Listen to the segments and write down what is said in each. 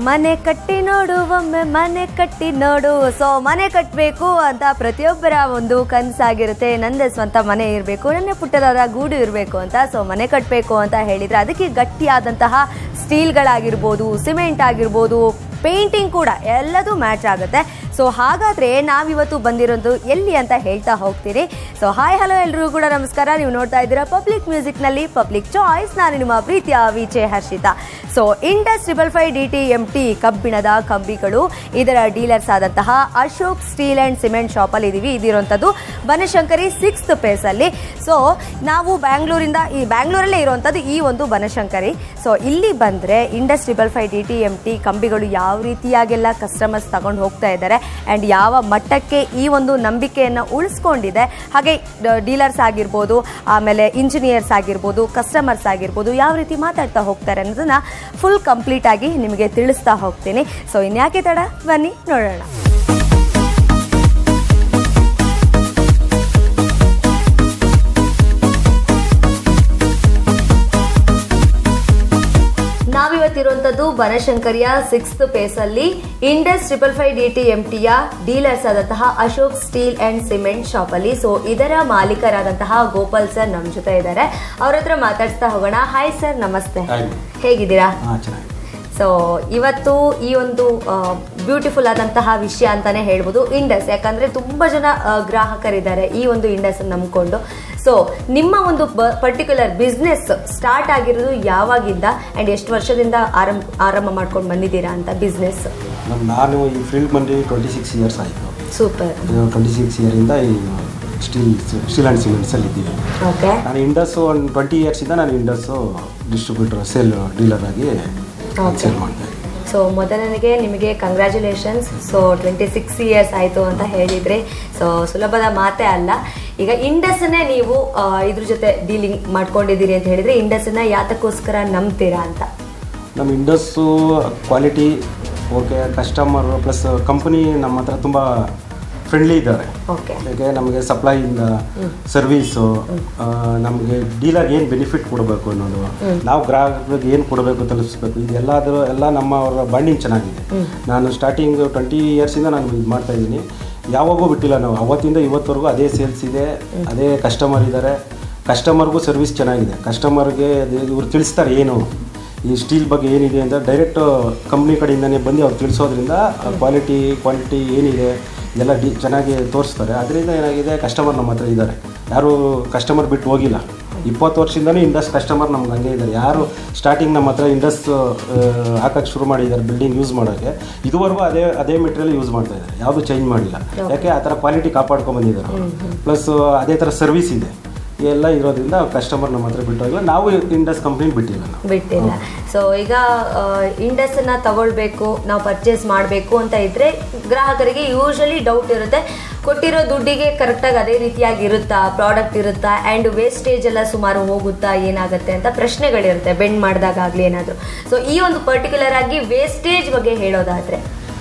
ಮನೆ ಕಟ್ಟಿ ನೋಡು ಒಮ್ಮೆ ಮನೆ ಕಟ್ಟಿ ನೋಡು. ಸೊ ಮನೆ ಕಟ್ಟಬೇಕು ಅಂತ ಪ್ರತಿಯೊಬ್ಬರ ಒಂದು ಕನಸಾಗಿರುತ್ತೆ. ನಂದೇ ಸ್ವಂತ ಮನೆ ಇರಬೇಕು, ನನ್ನ ಪುಟ್ಟದಾದ ಗೂಡು ಇರಬೇಕು ಅಂತ. ಸೊ ಮನೆ ಕಟ್ಟಬೇಕು ಅಂತ ಹೇಳಿದರೆ ಅದಕ್ಕೆ ಗಟ್ಟಿಯಾದಂತಹ ಸ್ಟೀಲ್ಗಳಾಗಿರ್ಬೋದು, ಸಿಮೆಂಟ್ ಆಗಿರ್ಬೋದು, ಪೇಂಟಿಂಗ್ ಕೂಡ ಎಲ್ಲದೂ ಮ್ಯಾಚ್ ಆಗುತ್ತೆ. ಸೊ ಹಾಗಾದರೆ ನಾವಿವತ್ತು ಬಂದಿರೋದು ಎಲ್ಲಿ ಅಂತ ಹೇಳ್ತಾ ಹೋಗ್ತೀರಿ. ಸೊ ಹಾಯ್ ಹಲೋ ಎಲ್ರಿಗೂ ಕೂಡ ನಮಸ್ಕಾರ. ನೀವು ನೋಡ್ತಾ ಇದ್ದೀರಾ ಪಬ್ಲಿಕ್ ಮ್ಯೂಸಿಕ್ನಲ್ಲಿ ಪಬ್ಲಿಕ್ ಚಾಯ್ಸ್. ನಾನು ನಿಮ್ಮ ಪ್ರೀತಿಯ VJ Harshita. So Indus 555 DTMT ಕಬ್ಬಿಣದ ಕಂಬಿಗಳು ಇದರ ಡೀಲರ್ಸ್ ಆದಂತಹ ಅಶೋಕ್ ಸ್ಟೀಲ್ ಆ್ಯಂಡ್ ಸಿಮೆಂಟ್ ಶಾಪಲ್ಲಿ ಇದ್ದೀವಿ. ಇದಿರುವಂಥದ್ದು ಬನಶಂಕರಿ 6th ಫೇಸಲ್ಲಿ. ಸೊ ನಾವು ಬ್ಯಾಂಗ್ಳೂರಲ್ಲೇ ಇರುವಂಥದ್ದು ಈ ಒಂದು ಬನಶಂಕರಿ. ಸೊ ಇಲ್ಲಿ ಬಂದರೆ ಇಂಡಸ್ 555 DTMT ಕಂಬಿಗಳು ಯಾವ ರೀತಿಯಾಗೆಲ್ಲ ಕಸ್ಟಮರ್ಸ್ ತಗೊಂಡು ಹೋಗ್ತಾ ಇದ್ದಾರೆ ಆ್ಯಂಡ್ ಯಾವ ಮಟ್ಟಕ್ಕೆ ಈ ಒಂದು ನಂಬಿಕೆಯನ್ನು ಉಳಿಸ್ಕೊಂಡಿದೆ, ಹಾಗೆ ಡೀಲರ್ಸ್ ಆಗಿರ್ಬೋದು, ಆಮೇಲೆ ಇಂಜಿನಿಯರ್ಸ್ ಆಗಿರ್ಬೋದು, ಕಸ್ಟಮರ್ಸ್ ಆಗಿರ್ಬೋದು, ಯಾವ ರೀತಿ ಮಾತಾಡ್ತಾ ಹೋಗ್ತಾರೆ ಅನ್ನೋದನ್ನು ಫುಲ್ ಕಂಪ್ಲೀಟಾಗಿ ನಿಮಗೆ ತಿಳಿಸ್ತಾ ಹೋಗ್ತೀನಿ. ಸೊ ಇನ್ಯಾಕೆ ತಡ, ಬನ್ನಿ ನೋಡೋಣ. ನಾವಿವತ್ತಿರುವಂಥದ್ದು ಬನಶಂಕರಿಯ 6th ಫೇಸಲ್ಲಿ ಇಂಡಸ್ 555 DTMTಯ ಡೀಲರ್ಸ್ ಆದಂತಹ ಅಶೋಕ್ ಸ್ಟೀಲ್ ಆ್ಯಂಡ್ ಸಿಮೆಂಟ್ ಶಾಪಲ್ಲಿ. ಸೊ ಇದರ ಮಾಲೀಕರಾದಂತಹ ಗೋಪಾಲ್ ಸರ್ ನಮ್ಮ ಜೊತೆ ಇದ್ದಾರೆ. ಅವ್ರ ಹತ್ರ ಮಾತಾಡ್ಸ್ತಾ ಹೋಗೋಣ. ಹಾಯ್ ಸರ್, ನಮಸ್ತೆ. ಹೇಗಿದ್ದೀರಾ? ಸೊ ಇವತ್ತು ಈ ಒಂದು ಬ್ಯೂಟಿಫುಲ್ ಆದಂತಹ ವಿಷಯ ಅಂತಾನೆ ಹೇಳ್ಬೋದು, ಇಂಡಸ್. ಯಾಕಂದರೆ ತುಂಬ ಜನ ಗ್ರಾಹಕರಿದ್ದಾರೆ ಈ ಒಂದು ಇಂಡಸ್ ನಂಬ್ಕೊಂಡು. ಸೊ ನಿಮ್ಮ ಒಂದು ಪರ್ಟಿಕ್ಯುಲರ್ ಬಿಸ್ನೆಸ್ ಸ್ಟಾರ್ಟ್ ಆಗಿರೋದು ಯಾವಾಗಿಂದ ಆ್ಯಂಡ್ ಎಷ್ಟು ವರ್ಷದಿಂದ ಆರಂಭ ಮಾಡ್ಕೊಂಡು ಬಂದಿದ್ದೀರಾ ಅಂತ ಬಿಸ್ನೆಸ್? ನಾನು ಈ ಫೀಲ್ಡ್ ಬಂದು 26 ಇಯರ್ಸ್ ಆಯಿತು. ಸೂಪರ್. 26 ಇಯರಿಂದ ಈ ಸ್ಟೀಲ್ ಆ್ಯಂಡ್ ಸಿಮೆಂಟ್ಸಲ್ಲಿ ಇದ್ದೀವಿ. ಓಕೆ. ನಾನು ಇಂಡಸ್ಸು ಒಂದು 20 ಇಯರ್ಸಿಂದ ನಾನು ಇಂಡಸ್ಸು ಡಿಸ್ಟ್ರಿಬ್ಯೂಟರ್ ಡೀಲರ್ ಆಗಿ ಸೇಲ್ ಮಾಡಿದೆ. ಸೊ ಮೊದಲನಿಗೆ ನಿಮಗೆ ಕಂಗ್ರ್ಯಾಚುಲೇಷನ್ಸ್. ಸೊ 26 ಇಯರ್ಸ್ ಆಯಿತು ಅಂತ ಹೇಳಿದರೆ ಸೊ ಸುಲಭದ ಮಾತೇ ಅಲ್ಲ. ಈಗ ಇಂಡಸ್ಸನ್ನೇ ನೀವು ಇದ್ರ ಜೊತೆ ಡೀಲಿಂಗ್ ಮಾಡ್ಕೊಂಡಿದ್ದೀರಿ ಅಂತ ಹೇಳಿದರೆ ಇಂಡಸ್ಸನ್ನು ಯಾತಕ್ಕೋಸ್ಕರ ನಂಬ್ತೀರಾ ಅಂತ? ನಮ್ಮ Indus quality okay, customer plus company ನಮ್ಮ ಹತ್ರ ತುಂಬ ಫ್ರೆಂಡ್ಲಿ ಇದ್ದಾರೆ. ಯಾಕೆ ನಮಗೆ ಸಪ್ಲೈಯಿಂದ ಸರ್ವೀಸು, ನಮಗೆ ಡೀಲರ್ಗೆ ಏನು ಬೆನಿಫಿಟ್ ಕೊಡಬೇಕು ಅನ್ನೋದು, ನಾವು ಗ್ರಾಹಕರಿಗೆ ಏನು ಕೊಡಬೇಕು ತಲುಪಿಸ್ಬೇಕು, ಎಲ್ಲ ನಮ್ಮ ಅವರ ಬಾಂಡಿಂಗ್ ಚೆನ್ನಾಗಿದೆ. ನಾನು ಸ್ಟಾರ್ಟಿಂಗ್ 20 ಇಯರ್ಸಿಂದ ನಾನು ಇದು ಮಾಡ್ತಾಯಿದ್ದೀನಿ. ಯಾವಾಗೂ ಬಿಟ್ಟಿಲ್ಲ ನಾವು. ಅವತ್ತಿಂದ ಇವತ್ತವರೆಗೂ ಅದೇ ಸೇಲ್ಸ್ ಇದೆ, ಅದೇ ಕಸ್ಟಮರ್ ಇದ್ದಾರೆ. ಕಸ್ಟಮರ್ಗೂ ಸರ್ವಿಸ್ ಚೆನ್ನಾಗಿದೆ. ಕಸ್ಟಮರ್ಗೆ ಇವ್ರು ತಿಳಿಸ್ತಾರೆ ಏನು ಈ ಸ್ಟೀಲ್ ಬಗ್ಗೆ ಏನಿದೆ ಅಂತ ಡೈರೆಕ್ಟ್ ಕಂಪ್ನಿ ಕಡೆಯಿಂದನೇ ಬಂದು ಅವ್ರು ತಿಳಿಸೋದ್ರಿಂದ ಕ್ವಾಲಿಟಿ ಏನಿದೆ ಎಲ್ಲ ಚೆನ್ನಾಗಿ ತೋರಿಸ್ತಾರೆ. ಅದರಿಂದ ಏನಾಗಿದೆ, ಕಸ್ಟಮರ್ ನಮ್ಮ ಹತ್ರ ಇದ್ದಾರೆ. ಯಾರು ಕಸ್ಟಮರ್ ಬಿಟ್ಟು ಹೋಗಿಲ್ಲ. 20 ವರ್ಷದಿಂದಲೂ ಇಂಡಸ್ ಕಸ್ಟಮರ್ ನಮ್ಗೆ ಹಂಗೆ ಇದ್ದಾರೆ. ಯಾರು ಸ್ಟಾರ್ಟಿಂಗ್ ನಮ್ಮ ಹತ್ರ ಇಂಡಸ್ ಹಾಕೋಕ್ಕೆ ಶುರು ಮಾಡಿದ್ದಾರೆ ಬಿಲ್ಡಿಂಗ್ ಯೂಸ್ ಮಾಡೋಕ್ಕೆ, ಇದುವರೆಗೂ ಅದೇ ಮೆಟೀರಿಯಲ್ ಯೂಸ್ ಮಾಡ್ತಾ ಇದ್ದಾರೆ. ಯಾವುದು ಚೇಂಜ್ ಮಾಡಿಲ್ಲ. ಯಾಕೆ ಆ ಥರ ಕ್ವಾಲಿಟಿ ಕಾಪಾಡ್ಕೊಂಡು ಬಂದಿದ್ದಾರೆ. ಪ್ಲಸ್ ಅದೇ ಥರ ಸರ್ವಿಸ್ ಇದೆ ಎಲ್ಲ ಇರೋದ್ರಿಂದ ಕಸ್ಟಮರ್ ನಮ್ಮ ಹತ್ರ ಬಿಟ್ಟೋಗಿಲ್ಲ. ನಾವು ಇಂಡಸ್ ಕಂಪ್ನಿ ಬಿಟ್ಟಿಲ್ಲ. ಸೊ ಈಗ ಇಂಡಸ್ಸನ್ನು ತಗೊಳ್ಬೇಕು, ನಾವು ಪರ್ಚೇಸ್ ಮಾಡಬೇಕು ಅಂತ ಇದ್ದರೆ ಗ್ರಾಹಕರಿಗೆ ಯೂಶಲಿ ಡೌಟ್ ಇರುತ್ತೆ, ಕೊಟ್ಟಿರೋ ದುಡ್ಡಿಗೆ ಕರೆಕ್ಟಾಗಿ ಅದೇ ರೀತಿಯಾಗಿ ಇರುತ್ತಾ, ಪ್ರಾಡಕ್ಟ್ ಇರುತ್ತಾ, ಆ್ಯಂಡ್ ವೇಸ್ಟೇಜ್ ಎಲ್ಲ ಸುಮಾರು ಹೋಗುತ್ತಾ, ಏನಾಗುತ್ತೆ ಅಂತ ಪ್ರಶ್ನೆಗಳಿರುತ್ತೆ ಬೆಂಡ್ ಮಾಡಿದಾಗಲಿ ಏನಾದರೂ. ಸೊ ಈ ಒಂದು ಪರ್ಟಿಕ್ಯುಲರ್ ಆಗಿ ವೇಸ್ಟೇಜ್ ಬಗ್ಗೆ ಹೇಳೋದಾದರೆ?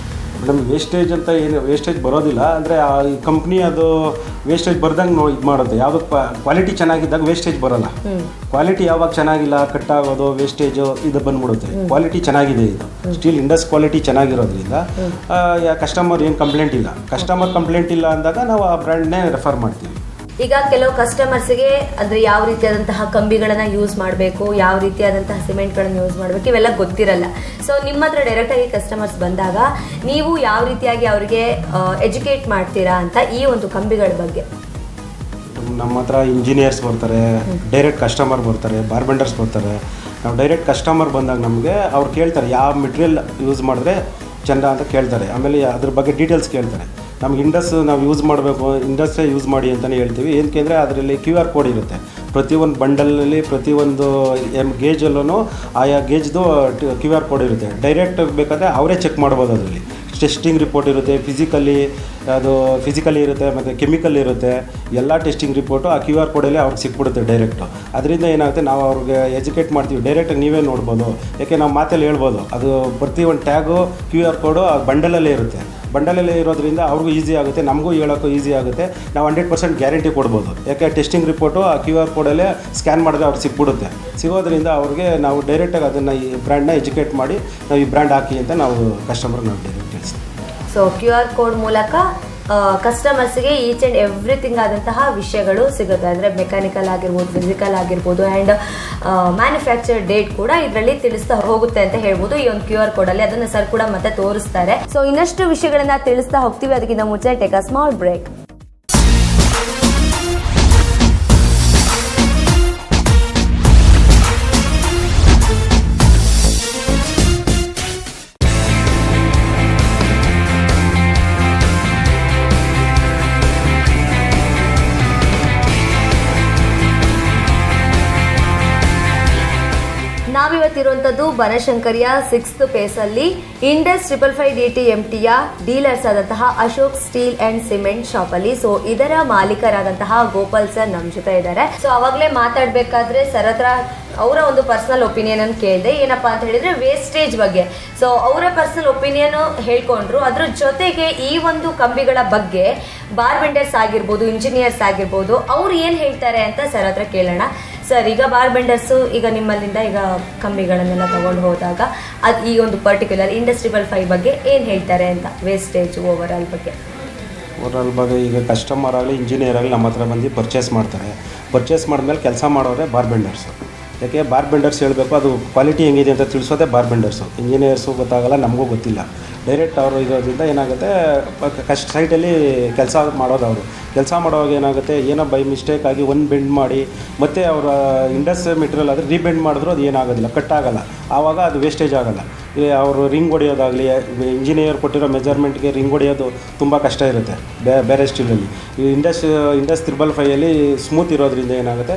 ಮೇಡಮ್, ವೇಸ್ಟೇಜ್ ಅಂತ ಏನು ವೇಸ್ಟೇಜ್ ಬರೋದಿಲ್ಲ. ಅಂದರೆ ಈ ಕಂಪ್ನಿ ಅದು ವೇಸ್ಟೇಜ್ ಬರ್ದಂಗೆ ಇದು ಮಾಡುತ್ತೆ. ಯಾವುದು ಕ್ವಾಲಿಟಿ ಚೆನ್ನಾಗಿದ್ದಾಗ ವೇಸ್ಟೇಜ್ ಬರೋಲ್ಲ. ಕ್ವಾಲಿಟಿ ಯಾವಾಗ ಚೆನ್ನಾಗಿಲ್ಲ, ಕಟ್ಟಾಗೋದು, ವೇಸ್ಟೇಜು ಇದು ಬಂದ್ಬಿಡುತ್ತೆ. ಕ್ವಾಲಿಟಿ ಚೆನ್ನಾಗಿದೆ. ಇದು ಸ್ಟೀಲ್ ಇಂಡಸ್ ಕ್ವಾಲಿಟಿ ಚೆನ್ನಾಗಿರೋದ್ರಿಂದ ಕಸ್ಟಮರ್ ಏನು ಕಂಪ್ಲೇಂಟ್ ಇಲ್ಲ. ಕಸ್ಟಮರ್ ಕಂಪ್ಲೇಂಟ್ ಇಲ್ಲ ಅಂದಾಗ ನಾವು ಆ ಬ್ರ್ಯಾಂಡ್ನೇ ರೆಫರ್ ಮಾಡ್ತೀವಿ. ಈಗ ಕೆಲವು ಕಸ್ಟಮರ್ಸ್ಗೆ ಅಂದರೆ ಯಾವ ರೀತಿಯಾದಂತಹ ಕಂಬಿಗಳನ್ನು ಯೂಸ್ ಮಾಡಬೇಕು, ಯಾವ ರೀತಿಯಾದಂತಹ ಸಿಮೆಂಟ್ಗಳನ್ನು ಯೂಸ್ ಮಾಡಬೇಕು, ಇವೆಲ್ಲ ಗೊತ್ತಿರಲ್ಲ. ಸೊ ನಿಮ್ಮ ಹತ್ರ ಡೈರೆಕ್ಟಾಗಿ ಕಸ್ಟಮರ್ಸ್ ಬಂದಾಗ ನೀವು ಯಾವ ರೀತಿಯಾಗಿ ಅವರಿಗೆ ಎಜುಕೇಟ್ ಮಾಡ್ತೀರಾ ಅಂತ ಈ ಒಂದು ಕಂಬಿಗಳ ಬಗ್ಗೆ? ನಮ್ಮ ಹತ್ರ ಇಂಜಿನಿಯರ್ಸ್ ಬರ್ತಾರೆ, ಡೈರೆಕ್ಟ್ ಕಸ್ಟಮರ್ ಬರ್ತಾರೆ, ಬಾರ್ಬೆಂಡರ್ಸ್ ಬರ್ತಾರೆ. ನಾವು ಡೈರೆಕ್ಟ್ ಕಸ್ಟಮರ್ ಬಂದಾಗ ನಮಗೆ ಅವ್ರು ಕೇಳ್ತಾರೆ ಯಾವ ಮೆಟೀರಿಯಲ್ ಯೂಸ್ ಮಾಡಿದ್ರೆ ಚೆಂದ ಅಂತ ಕೇಳ್ತಾರೆ. ಆಮೇಲೆ ಅದ್ರ ಬಗ್ಗೆ ಡೀಟೇಲ್ಸ್ ಕೇಳ್ತಾರೆ. ನಮ್ಗೆ ಇಂಡಸ್ ನಾವು ಯೂಸ್ ಮಾಡಬೇಕು, ಇಂಡಸ್ಸೇ ಯೂಸ್ ಮಾಡಿ ಅಂತಲೇ ಹೇಳ್ತೀವಿ. ಏನಕ್ಕೆ ಅಂದರೆ ಅದರಲ್ಲಿ QR ಕೋಡ್ ಇರುತ್ತೆ. ಪ್ರತಿಯೊಂದು ಬಂಡಲಲ್ಲಿ ಪ್ರತಿಯೊಂದು ಗೇಜಲ್ಲೂ ಆಯಾ ಗೇಜ್ದು QR ಕೋಡ್ ಇರುತ್ತೆ. ಡೈರೆಕ್ಟ್ ಬೇಕಾದರೆ ಅವರೇ ಚೆಕ್ ಮಾಡ್ಬೋದು. ಅದರಲ್ಲಿ ಟೆಸ್ಟಿಂಗ್ ರಿಪೋರ್ಟ್ ಇರುತ್ತೆ, ಫಿಸಿಕಲಿ ಇರುತ್ತೆ, ಮತ್ತು ಕೆಮಿಕಲ್ ಇರುತ್ತೆ. ಎಲ್ಲ ಟೆಸ್ಟಿಂಗ್ ರಿಪೋರ್ಟು ಆ QR ಕೋಡಲ್ಲಿ ಅವ್ರಿಗೆ ಸಿಕ್ಬಿಡುತ್ತೆ ಡೈರೆಕ್ಟು. ಅದರಿಂದ ಏನಾಗುತ್ತೆ, ನಾವು ಅವ್ರಿಗೆ ಎಜುಕೇಟ್ ಮಾಡ್ತೀವಿ. ಡೈರೆಕ್ಟಾಗಿ ನೀವೇ ನೋಡ್ಬೋದು. ಯಾಕೆ ನಾವು ಮಾತಲ್ಲಿ ಹೇಳ್ಬೋದು. ಅದು ಪ್ರತಿ ಒಂದು ಟ್ಯಾಗು QR ಕೋಡು ಆ ಬಂಡಲಲ್ಲೇ ಇರುತ್ತೆ. ಬಂಡಲಲ್ಲಿ ಇರೋದ್ರಿಂದ ಅವ್ರಿಗೂ ಈಸಿ ಆಗುತ್ತೆ, ನಮಗೂ ಹೇಳೋಕ್ಕೂ ಈಸಿ ಆಗುತ್ತೆ. ನಾವು 100% ಗ್ಯಾರಂಟಿ ಕೊಡ್ಬೋದು. ಯಾಕೆ ಟೆಸ್ಟಿಂಗ್ ರಿಪೋರ್ಟು ಆ QR ಕೋಡಲ್ಲೇ ಸ್ಕ್ಯಾನ್ ಮಾಡಿದ್ರೆ ಅವ್ರಿಗೆ ಸಿಕ್ಬಿಡುತ್ತೆ. ಸಿಗೋದ್ರಿಂದ ಅವ್ರಿಗೆ ನಾವು ಡೈರೆಕ್ಟಾಗಿ ಅದನ್ನು ಈ ಬ್ರ್ಯಾಂಡ್ನ ಎಜುಕೇಟ್ ಮಾಡಿ ನಾವು ಈ ಬ್ರ್ಯಾಂಡ್ ಹಾಕಿ ಅಂತ ನಾವು ಕಸ್ಟಮರ್ಗೆ ನಾವು ಡೈರೆಕ್ಟ್ ತಿಳಿಸ್ತೀವಿ. ಸೊ QR ಕೋಡ್ ಮೂಲಕ ಕಸ್ಟಮರ್ಸ್ಗೆ ಈಚ್ ಆ್ಯಂಡ್ ಎವ್ರಿಥಿಂಗ್ ಆದಂತಹ ವಿಷಯಗಳು ಸಿಗುತ್ತೆ. ಅಂದರೆ ಮೆಕ್ಯಾನಿಕಲ್ ಆಗಿರ್ಬೋದು, ಫಿಸಿಕಲ್ ಆಗಿರ್ಬೋದು, ಆ್ಯಂಡ್ ಮ್ಯಾನುಫ್ಯಾಕ್ಚರ್ ಡೇಟ್ ಕೂಡ ಇದರಲ್ಲಿ ತಿಳಿಸ್ತಾ ಹೋಗುತ್ತೆ ಅಂತ ಹೇಳ್ಬೋದು ಈ ಒಂದು QR ಕೋಡಲ್ಲಿ. ಅದನ್ನು ಸರ್ ಕೂಡ ಮತ್ತೆ ತೋರಿಸ್ತಾರೆ. ಸೊ ಇನ್ನಷ್ಟು ವಿಷಯಗಳನ್ನ ತಿಳಿಸ್ತಾ ಹೋಗ್ತೀವಿ. ಅದಕ್ಕಿಂತ ಮುಂಚೆ ಟೇಕ್ ಅ ಸ್ಮಾಲ್ ಬ್ರೇಕ್. ನಾವಿವತ್ತಿರುವಂಥದ್ದು ಬನಶಂಕರಿಯ 6th ಫೇಸಲ್ಲಿ ಇಂಡಸ್ 555 DTMTಯ ಡೀಲರ್ಸ್ ಆದಂತಹ ಅಶೋಕ್ ಸ್ಟೀಲ್ ಅಂಡ್ ಸಿಮೆಂಟ್ ಶಾಪಲ್ಲಿ. ಸೊ ಇದರ ಮಾಲೀಕರಾದಂತಹ ಗೋಪಾಲ್ ಸರ್ ನಮ್ಮ ಜೊತೆ ಇದ್ದಾರೆ. ಸೊ ಅವಾಗಲೇ ಮಾತಾಡಬೇಕಾದ್ರೆ ಸರ್ ಹತ್ರ ಅವರ ಒಂದು ಪರ್ಸನಲ್ ಒಪಿನಿಯನ್ ಅನ್ನು ಕೇಳಿದೆ. ಏನಪ್ಪಾ ಅಂತ ಹೇಳಿದ್ರೆ ವೇಸ್ಟೇಜ್ ಬಗ್ಗೆ. ಸೊ ಅವರ ಪರ್ಸನಲ್ ಒಪಿನಿಯನ್ ಹೇಳ್ಕೊಂಡ್ರು. ಅದ್ರ ಜೊತೆಗೆ ಈ ಒಂದು ಕಂಬಿಗಳ ಬಗ್ಗೆ ಬಾರ್ಬೆಂಡರ್ಸ್ ಆಗಿರ್ಬೋದು, ಇಂಜಿನಿಯರ್ಸ್ ಆಗಿರ್ಬೋದು, ಅವ್ರು ಏನು ಹೇಳ್ತಾರೆ ಅಂತ ಸರ್ ಹತ್ರ ಕೇಳೋಣ. ಸರ್, ಈಗ ಬಾರ್ಬೆಂಡರ್ಸು ಈಗ ನಿಮ್ಮಲ್ಲಿಂದ ಈಗ ಕಂಬಿಗಳನ್ನೆಲ್ಲ ತಗೊಂಡು ಹೋದಾಗ ಅದು ಈ ಒಂದು ಪರ್ಟಿಕ್ಯುಲರ್ ಇಂಡಸ್ 555 ಬಗ್ಗೆ ಏನು ಹೇಳ್ತಾರೆ ಅಂತ, ವೇಸ್ಟೇಜ್ ಓವರ್ ಆಲ್ ಬಗ್ಗೆ ಈಗ ಕಸ್ಟಮರ್ ಆಗಲಿ ಇಂಜಿನಿಯರ್ ಆಗಲಿ ನಮ್ಮ ಹತ್ರ ಬಂದು ಪರ್ಚೇಸ್ ಮಾಡ್ತಾರೆ. ಪರ್ಚೇಸ್ ಮಾಡಿದ್ಮೇಲೆ ಕೆಲಸ ಮಾಡೋರೆ ಬಾರ್ಬೆಂಡರ್ಸು. ಯಾಕೆ ಬಾರ್ಬೆಂಡರ್ಸ್ ಹೇಳಬೇಕು, ಅದು ಕ್ವಾಲಿಟಿ ಹೆಂಗಿದೆ ಅಂತ ತಿಳಿಸೋದೇ ಬಾರ್ಬೆಂಡರ್ಸು. ಇಂಜಿನಿಯರ್ಸು ಗೊತ್ತಾಗಲ್ಲ, ನಮಗೂ ಗೊತ್ತಿಲ್ಲ. ಡೈರೆಕ್ಟ್ ಅವರು ಇರೋದ್ರಿಂದ ಏನಾಗುತ್ತೆ, ಸೈಟಲ್ಲಿ ಕೆಲಸ ಮಾಡೋದು. ಅವರು ಕೆಲಸ ಮಾಡೋವಾಗ ಏನಾಗುತ್ತೆ, ಏನೋ ಬೈ ಮಿಸ್ಟೇಕ್ ಆಗಿ ಒಂದು ಬೆಂಡ್ ಮಾಡಿ ಮತ್ತೆ ಅವರ ಇಂಡಸ್ ಮೆಟೀರಿಯಲ್ ಆದರೆ ರೀಬೆಂಡ್ ಮಾಡಿದ್ರು ಅದು ಏನಾಗೋದಿಲ್ಲ, ಕಟ್ ಆಗೋಲ್ಲ. ಆವಾಗ ಅದು ವೇಸ್ಟೇಜ್ ಆಗೋಲ್ಲ. ಅವರು ರಿಂಗ್ ಹೊಡೆಯೋದಾಗಲಿ, ಇಂಜಿನಿಯರ್ ಕೊಟ್ಟಿರೋ ಮೆಜರ್ಮೆಂಟ್ಗೆ ರಿಂಗ್ ಹೊಡೆಯೋದು ತುಂಬ ಕಷ್ಟ ಇರುತ್ತೆ ಬೇರೆ ಸ್ಟೀಲಲ್ಲಿ. ಈ ಇಂಡಸ್ 555ಯಲ್ಲಿ ಸ್ಮೂತ್ ಇರೋದ್ರಿಂದ ಏನಾಗುತ್ತೆ,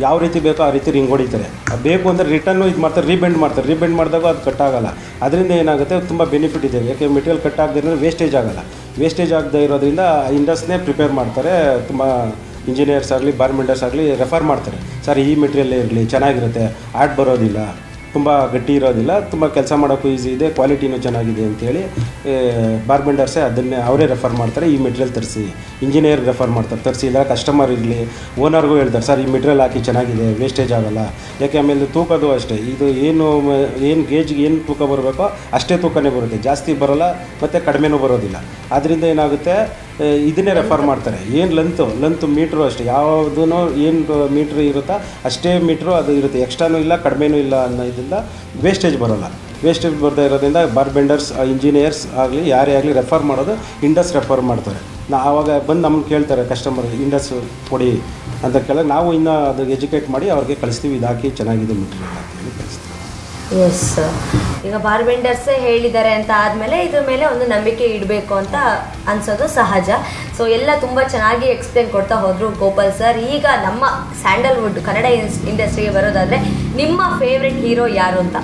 ಯಾವ ರೀತಿ ಬೇಕೋ ಆ ರೀತಿ ರಿಂಗ್ ಹೊಡಿತಾರೆ. ಬೇಕು ಅಂದರೆ ರಿಟರ್ನು ಇದು ಮಾಡ್ತಾರೆ, ರೀಬೆಂಡ್ ಮಾಡ್ತಾರೆ. ರೀಬೆಂಡ್ ಮಾಡಿದಾಗ ಅದು ಕಟ್ ಆಗೋಲ್ಲ. ಅದರಿಂದ ಏನಾಗುತ್ತೆ, ತುಂಬ ಬೆನಿಫಿಟ್ ಇದೆ. ಯಾಕೆ ಮೆಟೀರಿಯಲ್ ಕಟ್ ಆಗದೆ ಇರೋದ್ರೆ ವೇಸ್ಟೇಜ್ ಆಗೋಲ್ಲ. ವೇಸ್ಟೇಜ್ ಆಗದೆ ಇರೋದ್ರಿಂದ ಇಂಡಸ್ನೇ ಪ್ರಿಪೇರ್ ಮಾಡ್ತಾರೆ. ತುಂಬ ಇಂಜಿನಿಯರ್ಸ್ ಆಗಲಿ ಬಾರ್ಬೆಂಡರ್ಸ್ ಆಗಲಿ ರೆಫರ್ ಮಾಡ್ತಾರೆ, ಸರ್ ಈ ಮೆಟೀರಿಯಲ್ಲೇ ಇರಲಿ, ಚೆನ್ನಾಗಿರುತ್ತೆ, ಆಡ್ ಬರೋದಿಲ್ಲ, ತುಂಬ ಗಟ್ಟಿ ಇರೋದಿಲ್ಲ, ತುಂಬ ಕೆಲಸ ಮಾಡೋಕ್ಕೂ ಈಸಿ ಇದೆ, ಕ್ವಾಲಿಟಿನೂ ಚೆನ್ನಾಗಿದೆ ಅಂತೇಳಿ ಬಾರ್ಬೆಂಡರ್ಸೇ ಅದನ್ನೇ ಅವರೇ ರೆಫರ್ ಮಾಡ್ತಾರೆ. ಈ ಮೆಟೀರಿಯಲ್ ತರಿಸಿ, ಇಂಜಿನಿಯರ್ ರೆಫರ್ ಮಾಡ್ತಾರೆ, ತರಿಸಿ. ಇಲ್ಲ ಕಸ್ಟಮರ್ ಇರಲಿ, ಓನರ್ಗೂ ಹೇಳ್ತಾರೆ, ಸರ್ ಈ ಮೆಟೀರಿಯಲ್ ಹಾಕಿ ಚೆನ್ನಾಗಿದೆ, ವೇಸ್ಟೇಜ್ ಆಗೋಲ್ಲ. ಯಾಕೆ ಆಮೇಲೆ ತೂಕದ್ದು ಅಷ್ಟೇ, ಇದು ಏನು ಗೇಜ್ಗೆ ಏನು ತೂಕ ಬರಬೇಕೋ ಅಷ್ಟೇ ತೂಕನೇ ಬರುತ್ತೆ, ಜಾಸ್ತಿ ಬರೋಲ್ಲ ಮತ್ತು ಕಡಿಮೆನೂ ಬರೋದಿಲ್ಲ. ಆದ್ದರಿಂದ ಏನಾಗುತ್ತೆ, ಇದನ್ನೇ ರೆಫರ್ ಮಾಡ್ತಾರೆ. ಏನು ಲೆಂತ್ ಮೀಟ್ರು ಅಷ್ಟೇ, ಯಾವುದೂ ಏನು ಮೀಟ್ರ್ ಇರುತ್ತೋ ಅಷ್ಟೇ ಮೀಟ್ರು ಅದು ಇರುತ್ತೆ, ಎಕ್ಸ್ಟ್ರಾನೂ ಇಲ್ಲ ಕಡಿಮೆನೂ ಇಲ್ಲ ಅನ್ನೋದ್ರಿಂದ ವೇಸ್ಟೇಜ್ ಬರೋಲ್ಲ. ವೇಸ್ಟೇಜ್ ಬರ್ತಾ ಇರೋದ್ರಿಂದ ಬಾರ್ಬೆಂಡರ್ಸ್, ಇಂಜಿನಿಯರ್ಸ್ ಆಗಲಿ ಯಾರೇ ಆಗಲಿ ರೆಫರ್ ಮಾಡೋದು ಇಂಡಸ್ ರೆಫರ್ ಮಾಡ್ತಾರೆ. ಆವಾಗ ಬಂದು ನಮ್ಗೆ ಕೇಳ್ತಾರೆ ಕಸ್ಟಮರ್, ಇಂಡಸ್ ಕೊಡಿ ಅಂತ ಕೇಳಿದಾಗ ನಾವು ಇನ್ನೂ ಅದು ಎಜುಕೇಟ್ ಮಾಡಿ ಅವ್ರಿಗೆ ಕಳಿಸ್ತೀವಿ, ಇದು ಹಾಕಿ ಚೆನ್ನಾಗಿದೆ ಮೆಟೀರಿಯಲ್ ಹಾಕಿ ಕಳಿಸ್ತೀವಿ. ಎಸ್, ಈಗ ಬಾರ್ಬೆಂಡರ್ಸೇ ಹೇಳಿದ್ದಾರೆ ಅಂತ ಆದಮೇಲೆ ಇದ್ರ ಮೇಲೆ ಒಂದು ನಂಬಿಕೆ ಇಡಬೇಕು ಅಂತ ಅನ್ಸೋದು ಸಹಜ. ಸೊ ಎಲ್ಲ ತುಂಬ ಚೆನ್ನಾಗಿ ಎಕ್ಸ್ಪ್ಲೇನ್ ಕೊಡ್ತಾ ಹೋದರು ಗೋಪಾಲ್ ಸರ್. ಈಗ ನಮ್ಮ ಸ್ಯಾಂಡಲ್ವುಡ್ ಕನ್ನಡ ಇಂಡಸ್ಟ್ರಿಗೆ ಬರೋದಾದರೆ ನಿಮ್ಮ ಫೇವ್ರೆಟ್ ಹೀರೋ ಯಾರು ಅಂತ?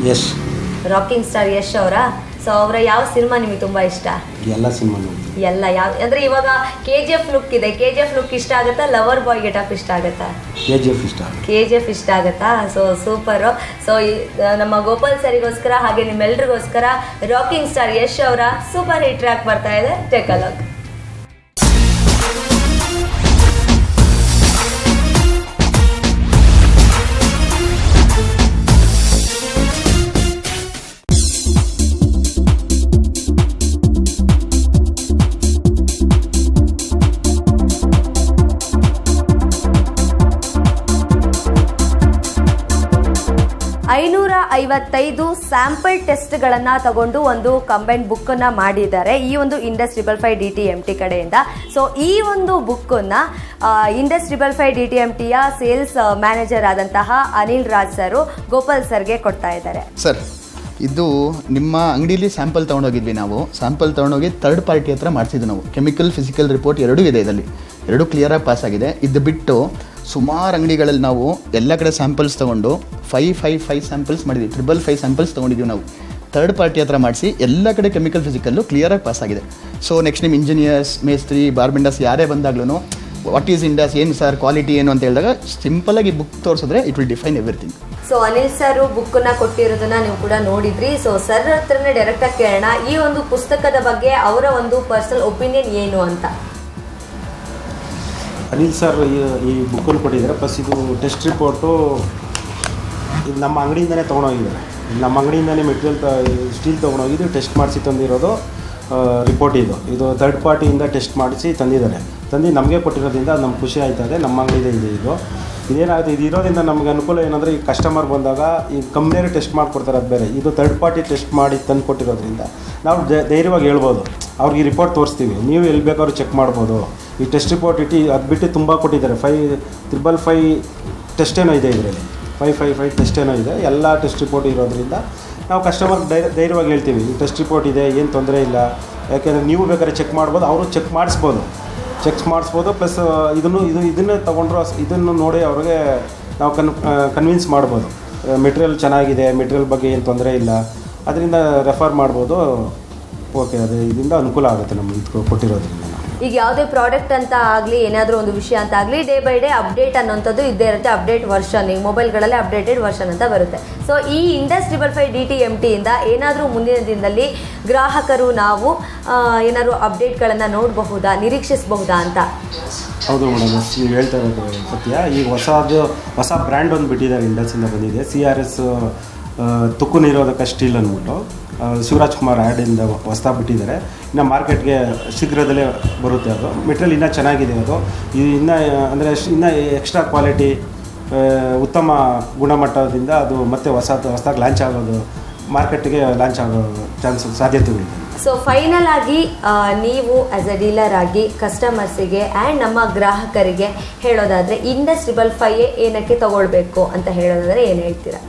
ಯಶ್, ರಾಕಿಂಗ್ ಸ್ಟಾರ್ ಯಶ್ ಅವರ. ಸೊ ಅವರ ಯಾವ ಸಿನಿಮಾ ನಿಮಗೆ ತುಂಬ ಇಷ್ಟ? ಎಲ್ಲ ಸಿನಿಮಾನು ಎಲ್ಲ. ಯಾವ ಅಂದರೆ ಇವಾಗ KGF ಲುಕ್ ಇದೆ, KGF ಲುಕ್ ಇಷ್ಟ ಆಗುತ್ತಾ, ಲವರ್ ಬಾಯ್ ಗೆಟಪ್ ಇಷ್ಟ ಆಗುತ್ತಾ? KGF ಇಷ್ಟ ಆಗುತ್ತಾ? So super. ಸೊ ನಮ್ಮ ಗೋಪಾಲ್ ಸರಿಗೋಸ್ಕರ ಹಾಗೆ ನಿಮ್ಮೆಲ್ರಿಗೋಸ್ಕರ ರಾಕಿಂಗ್ ಸ್ಟಾರ್ ಯಶ್ ಅವರ ಸೂಪರ್ ಹಿಟ್ ಟ್ರ್ಯಾಕ್ ಬರ್ತಾ ಇದೆ, ಟೇಕ್ ಅ ಲುಕ್. ಐವತ್ತೈದು ಸ್ಯಾಂಪಲ್ ಟೆಸ್ಟ್ಗಳನ್ನು ತಗೊಂಡು ಒಂದು ಕಂಬೈನ್ಡ್ ಬುಕ್ಕನ್ನು ಮಾಡಿದ್ದಾರೆ ಈ ಒಂದು ಇಂಡಸ್ 555 DTMT ಕಡೆಯಿಂದ. ಸೊ ಈ ಒಂದು ಬುಕ್ಕನ್ನು ಇಂಡಸ್ 555 DTMTಯ ಸೇಲ್ಸ್ ಮ್ಯಾನೇಜರ್ ಆದಂತಹ ಅನಿಲ್ ರಾಜ್ ಸರ್ ಗೋಪಾಲ್ ಸರ್ಗೆ ಕೊಡ್ತಾ ಇದ್ದಾರೆ. ಸರ್, ಇದು ನಿಮ್ಮ ಅಂಗಡಿಯಲ್ಲಿ ಸ್ಯಾಂಪಲ್ ತೊಗೊಂಡೋಗಿದ್ವಿ. ನಾವು ಸ್ಯಾಂಪಲ್ ತೊಗೊಂಡೋಗಿ ಥರ್ಡ್ ಪಾರ್ಟಿ ಹತ್ರ ಮಾಡಿಸಿದ್ವಿ. ನಾವು ಕೆಮಿಕಲ್ ಫಿಸಿಕಲ್ ರಿಪೋರ್ಟ್ ಎರಡೂ ಇದೆ, ಇದರಲ್ಲಿ ಎರಡೂ ಕ್ಲಿಯರಾಗಿ ಪಾಸ್ ಆಗಿದೆ. ಇದು ಬಿಟ್ಟು ಸುಮಾರು ಅಂಗಡಿಗಳಲ್ಲಿ ನಾವು ಎಲ್ಲ ಕಡೆ ಸ್ಯಾಂಪಲ್ಸ್ ತೊಗೊಂಡು 555 ಸ್ಯಾಂಪಲ್ಸ್ ಮಾಡಿದ್ವಿ, 555 ಸ್ಯಾಂಪಲ್ಸ್ ತೊಗೊಂಡಿದ್ದೀವಿ ನಾವು ಥರ್ಡ್ ಪಾರ್ಟಿ ಹತ್ರ ಮಾಡಿಸಿ. ಎಲ್ಲ ಕಡೆ ಕೆಮಿಕಲ್ ಫಿಸಿಕಲ್ಲು ಕ್ಲಿಯರಾಗಿ ಪಾಸ್ ಆಗಿದೆ. ಸೊ ನೆಕ್ಸ್ಟ್ ನಿಮ್ಮ ಇಂಜಿನಿಯರ್ಸ್, ಮೇಸ್ತ್ರಿ, ಬಾರ್ಬೆಂಡರ್ಸ್ ಯಾರೇ ಬಂದಾಗ್ಲೂ ವಾಟ್ ಈಸ್ ಇಂಡಸ್, ಏನು ಸರ್ ಕ್ವಾಲಿಟಿ ಏನು ಅಂತ ಹೇಳಿದಾಗ ಸಿಂಪಲಾಗಿ ಬುಕ್ ತೋರಿಸಿದ್ರೆ it will define everything. So Anil sir ಬುಕ್ಕನ್ನ ಕೊಟ್ಟಿರೋದನ್ನ ನೀವು ಕೂಡ ನೋಡಿದ್ರಿ. ಸೊ ಸರ್ ಹತ್ರನೇ ಡೈರೆಕ್ಟಾಗಿ ಕೇಳೋಣ, ಈ ಒಂದು ಪುಸ್ತಕದ ಬಗ್ಗೆ ಅವರ ಒಂದು ಪರ್ಸನಲ್ ಒಪಿನಿಯನ್ ಏನು ಅಂತ. ಅನಿಲ್ ಸರ್ ಈ ಬುಕ್ಕನ್ನು ಕೊಟ್ಟಿದ್ದಾರೆ. ಪ್ಲಸ್ ಇದು ಟೆಸ್ಟ್ ರಿಪೋರ್ಟು ಇದು ನಮ್ಮ ಅಂಗಡಿಯಿಂದನೇ ತೊಗೊಂಡೋಗಿದ್ದಾರೆ. ನಮ್ಮ ಅಂಗಡಿಯಿಂದನೇ ಮೆಟೀರಿಯಲ್ ಸ್ಟೀಲ್ ತೊಗೊಂಡೋಗಿದ್ದು ಟೆಸ್ಟ್ ಮಾಡಿಸಿ ತಂದಿರೋದು ರಿಪೋರ್ಟ್. ಇದು ಥರ್ಡ್ ಪಾರ್ಟಿಯಿಂದ ಟೆಸ್ಟ್ ಮಾಡಿಸಿ ತಂದಿದ್ದಾರೆ. ನಮಗೆ ಕೊಟ್ಟಿರೋದ್ರಿಂದ ಅದು ನಮ್ಗೆ ಖುಷಿ ಆಯ್ತದೆ. ನಮ್ಮ ಅಂಗಡಿದೆ ಇದು ಇದೇನಾಗುತ್ತೆ, ಇದು ಇರೋದ್ರಿಂದ ನಮಗೆ ಅನುಕೂಲ ಏನಂದರೆ ಈ ಕಸ್ಟಮರ್ ಬಂದಾಗ ಈ ಕಂಪ್ನಿಯವರು ಟೆಸ್ಟ್ ಮಾಡಿಕೊಡ್ತಾರೆ, ಅದು ಬೇರೆ. ಇದು ಥರ್ಡ್ ಪಾರ್ಟಿ ಟೆಸ್ಟ್ ಮಾಡಿ ತಂದು ಕೊಟ್ಟಿರೋದ್ರಿಂದ ನಾವು ಧೈರ್ಯವಾಗಿ ಹೇಳ್ಬೋದು, ಅವ್ರಿಗೆ ಈ ರಿಪೋರ್ಟ್ ತೋರಿಸ್ತೀವಿ, ನೀವು ಎಲ್ಲಿ ಬೇಕಾದ್ರೂ ಚೆಕ್ ಮಾಡ್ಬೋದು. ಈ ಟೆಸ್ಟ್ ರಿಪೋರ್ಟ್ ಅದು ಬಿಟ್ಟು ತುಂಬ ಕೊಟ್ಟಿದ್ದಾರೆ. 555 ಟೆಸ್ಟ್ ಏನೋ ಇದೆ ಇದರಲ್ಲಿ, 555 ಟೆಸ್ಟ್ ಏನೋ ಇದೆ. ಎಲ್ಲ ಟೆಸ್ಟ್ ರಿಪೋರ್ಟ್ ಇರೋದ್ರಿಂದ ನಾವು ಕಸ್ಟಮರ್ಗೆ ಧೈರ್ಯವಾಗಿ ಹೇಳ್ತೀವಿ, ಈ ಟೆಸ್ಟ್ ರಿಪೋರ್ಟ್ ಇದೆ, ಏನು ತೊಂದರೆ ಇಲ್ಲ. ಯಾಕೆಂದರೆ ನೀವು ಬೇಕಾದ್ರೆ ಚೆಕ್ ಮಾಡ್ಬೋದು, ಅವರು ಚೆಕ್ ಮಾಡಿಸ್ಬೋದು. ಪ್ಲಸ್ ಇದನ್ನು ತೊಗೊಂಡ್ರು ಇದನ್ನು ನೋಡಿ ಅವ್ರಿಗೆ ನಾವು ಕನ್ವಿನ್ಸ್ ಮಾಡ್ಬೋದು, ಮೆಟೀರಿಯಲ್ ಚೆನ್ನಾಗಿದೆ, ಮೆಟೀರಿಯಲ್ ಬಗ್ಗೆ ಏನು ತೊಂದರೆ ಇಲ್ಲ, ಅದರಿಂದ ರೆಫರ್ ಮಾಡ್ಬೋದು. ಓಕೆ, ಅದು ಇದರಿಂದ ಅನುಕೂಲ ಆಗುತ್ತೆ ನಮ್ಗೆ ಇದು ಕೊಟ್ಟಿರೋದ್ರಿಂದ. ಈಗ ಯಾವುದೇ ಪ್ರಾಡಕ್ಟ್ ಅಂತ ಆಗಲಿ, ಏನಾದರೂ ಒಂದು ವಿಷಯ ಅಂತ ಆಗಲಿ, ಡೇ ಬೈ ಡೇ ಅಪ್ಡೇಟ್ ಅನ್ನೋಂಥದ್ದು ಇದ್ದೇ ಇರುತ್ತೆ. ಅಪ್ಡೇಟ್ ವರ್ಷನ್, ಈಗ ಮೊಬೈಲ್ಗಳಲ್ಲೇ ಅಪ್ಡೇಟೆಡ್ ವರ್ಷನ್ ಅಂತ ಬರುತ್ತೆ. ಸೊ ಈ ಇಂಡಸ್ 555 DTMTಯಿಂದ ಏನಾದರೂ ಮುಂದಿನ ದಿನದಲ್ಲಿ ಗ್ರಾಹಕರು ನಾವು ಏನಾದರೂ ಅಪ್ಡೇಟ್ಗಳನ್ನು ನೋಡಬಹುದಾ, ನಿರೀಕ್ಷಿಸಬಹುದಾ ಅಂತ? ಹೌದು ಮೇಡಮ್, ನೀವು ಹೇಳ್ತಾ ಇರೋದು ಸತ್ಯ. ಈಗ ಹೊಸ ಬ್ರ್ಯಾಂಡ್ ಒಂದು ಬಿಟ್ಟಿದ್ದಾರೆ, ಇಂಡಸ್ಸಿಂದ ಬಂದಿದೆ, CRS ತುಕ್ಕು ನಿರೋಧಕ ಸ್ಟೀಲ್ ಅಂದ್ಬಿಟ್ಟು. ಶಿವರಾಜ್ ಕುಮಾರ್ ಆ್ಯಡಿಂದ ಹೊಸ್ದಾಗಿ ಬಿಟ್ಟಿದ್ದಾರೆ. ಇನ್ನು ಮಾರ್ಕೆಟ್ಗೆ ಶೀಘ್ರದಲ್ಲೇ ಬರುತ್ತೆ. ಅದು ಮೆಟೀರಿಯಲ್ ಇನ್ನೂ ಚೆನ್ನಾಗಿದೆ. ಅದು ಇನ್ನೂ ಅಂದರೆ ಇನ್ನೂ ಎಕ್ಸ್ಟ್ರಾ ಕ್ವಾಲಿಟಿ, ಉತ್ತಮ ಗುಣಮಟ್ಟದಿಂದ ಅದು ಮತ್ತೆ ಹೊಸದಾಗಿ ಲಾಂಚ್ ಆಗೋದು, ಮಾರ್ಕೆಟ್ಗೆ ಲಾಂಚ್ ಆಗೋ ಸಾಧ್ಯತೆಗಳಿದೆ. ಸೊ ಫೈನಲ್ ಆಗಿ ನೀವು ಆ್ಯಸ್ ಅ ಡೀಲರ್ ಆಗಿ ಕಸ್ಟಮರ್ಸಿಗೆ ಆ್ಯಂಡ್ ನಮ್ಮ ಗ್ರಾಹಕರಿಗೆ ಹೇಳೋದಾದರೆ ಇಂಡಸ್ 555 ಏನಕ್ಕೆ ತಗೊಳ್ಬೇಕು ಅಂತ ಹೇಳೋದಾದರೆ ಏನು ಹೇಳ್ತೀರಾ?